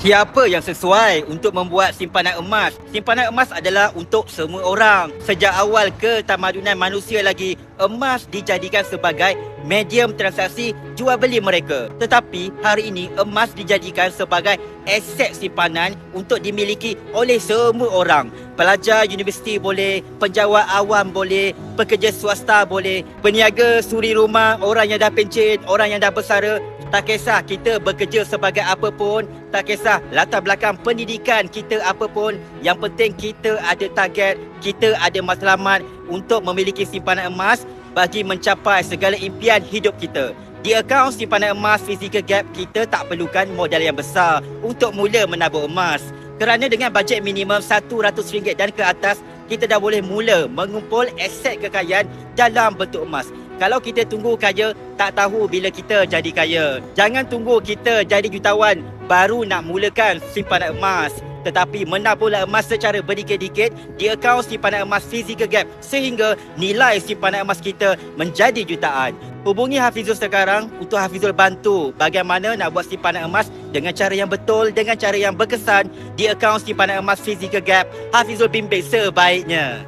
Siapa yang sesuai untuk membuat simpanan emas? Simpanan emas adalah untuk semua orang. Sejak awal ketamadunan manusia lagi, emas dijadikan sebagai medium transaksi jual beli mereka. Tetapi hari ini emas dijadikan sebagai aset simpanan untuk dimiliki oleh semua orang. Pelajar universiti boleh, penjawat awam boleh, pekerja swasta boleh, peniaga suri rumah, orang yang dah pencen, orang yang dah bersara. Tak kisah kita bekerja sebagai apa pun, tak kisah latar belakang pendidikan kita apa pun, yang penting kita ada target, kita ada matlamat untuk memiliki simpanan emas bagi mencapai segala impian hidup kita. Di akaun simpanan emas Physical Gap, kita tak perlukan modal yang besar untuk mula menabur emas. Kerana dengan bajet minimum RM100 dan ke atas, kita dah boleh mula mengumpul aset kekayaan dalam bentuk emas. Kalau kita tunggu kaya, tak tahu bila kita jadi kaya. Jangan tunggu kita jadi jutawan baru nak mulakan simpanan emas. Tetapi menaburlah emas secara berdikit-dikit di akaun simpanan emas Physical Gap sehingga nilai simpanan emas kita menjadi jutaan. Hubungi Hafizul sekarang untuk Hafizul bantu bagaimana nak buat simpanan emas dengan cara yang betul, dengan cara yang berkesan di akaun simpanan emas Physical Gap. Hafizul bimbing sebaiknya.